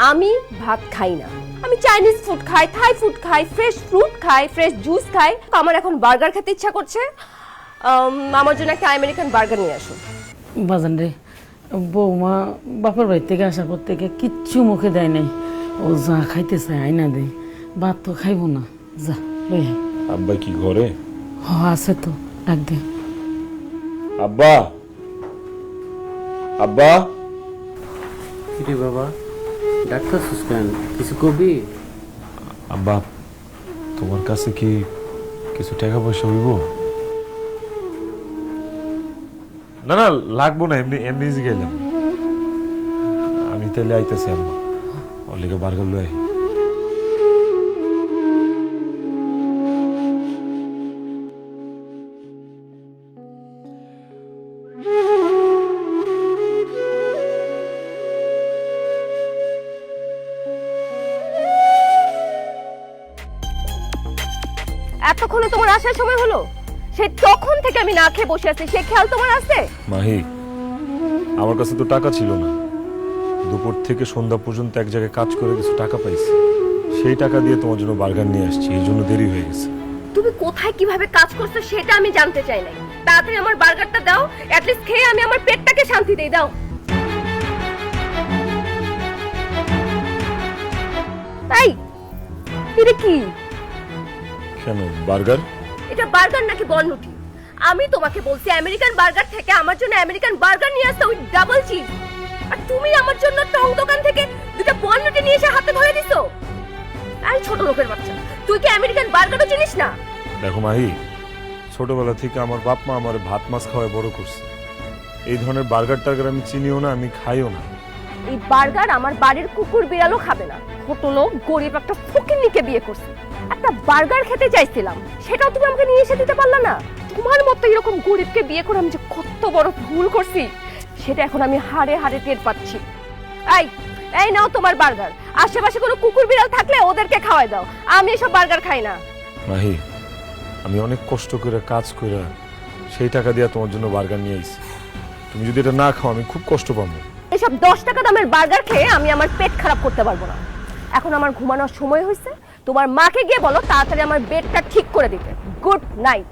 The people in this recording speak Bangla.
আমি ভাত খাই না, আমি চাইনিজ ফুড খাই, থাই ফুড খাই, ফ্রেশ ফ্রুট খাই, ফ্রেশ জুস খাই। আমার এখন বার্গার খেতে ইচ্ছা করছে। আমার জন্য একটা আমেরিকান বার্গার নিয়ে আসুন। বাজান রে, বৌমা বাপের বাড়ি থেকে আসার পর থেকে কিচ্ছু মুখে দেয় নাই। ও যা খাইতে চায় আইনা দেয়, ভাত তো খাইব না। যা লই আয়। আব্বা কি ঘরে? হ আছে তো, ডাক দে। আব্বা, আব্বা। কিরে বাবা, ডাক্তার সুস্কান কিছু কবি? আব্বা, তোমার কাছে কি কিছু টাকা পয়সা হইব? না না, লাগবো না, এমনি এমনি গেলাম। আমি তাহলে আইতেছি আম্মা, ওর লিগে বার্গার লই। এতক্ষণে তোমার আসার সময় হলো? সে তখন থেকে আমি না খেয়ে বসে আছি, সে খেয়াল তোমার আছে? মাহি, আমার কাছে তো টাকা ছিল না। দুপুর থেকে সন্ধ্যা পর্যন্ত এক জায়গায় কাজ করে কিছু টাকা পাইছি, সেই টাকা দিয়ে তোমার জন্য বার্গার নিয়ে আসছি। এই জন্য দেরি হয়ে গেছে। তুমি কোথায় কিভাবে কাজ করছো সেটা আমি জানতে চাই না। তাড়াতাড়ি আমার বার্গারটা দাও, অ্যাটলিস্ট খেয়ে আমি আমার পেটটাকে শান্তি দেই। দাও। এই, এটা কি? কেন বার্গার? এটা বার্গার নাকি বনরুটি? আমি তোমাকে বলছি আমেরিকান বার্গার থেকে আমার জন্য আমেরিকান বার্গার নিয়ে আসতে, উইথ ডাবল চিজ। আর তুমি আমার জন্য টং দোকান থেকে দুটো বনরুটি নিয়ে এসে হাতে ধরে দিছো। এই ছোট লোকের বাচ্চা, তুই কি আমেরিকান বার্গারও চিনিস না? দেখো মাহি, ছোটবেলা থেকে আমার বাপ মা আমার ভাত মাছ খাওয়ায় বড় করছে। এই ধরনের বার্গার টার্গার আমি চিনিও না, আমি খাইও না। এই বার্গার আমার বাড়ির কুকুর বিড়ালও খাবে না। ছোট লোক, গরিব একটা ফকিন্নিকে বিয়ে করছে। একটা বার্গার খেতে চাইছিলাম, সেটাও তুমি আমাকে নিয়ে এসে দিতে পারলা না। তোমার মতো এরকম গরিবকে বিয়ে করে আমি যে কত বড় ভুল করছি সেটা এখন আমি হাড়ে হাড়ে টের পাচ্ছি। এই এই নাও তোমার বার্গার। আশেপাশে কোনো কুকুর বিড়াল থাকলে ওদেরকে খাওয়াই দাও, আমি এসব বার্গার খাই না। মাহি, আমি অনেক কষ্ট করে কাজ করে সেই টাকা দিয়ে তোমার জন্য বার্গার নিয়ে আইছি। তুমি যদি এটা না খাও আমি খুব কষ্ট পাবো। এসব 10 টাকা দামের বার্গার খেয়ে আমি আমার পেট খারাপ করতে পারবো না। এখন আমার ঘুমানোর সময় হয়েছে, তোমার মাকে গিয়ে বলো তাড়াতাড়ি আমার বেডটা ঠিক করে দিতে। Good night.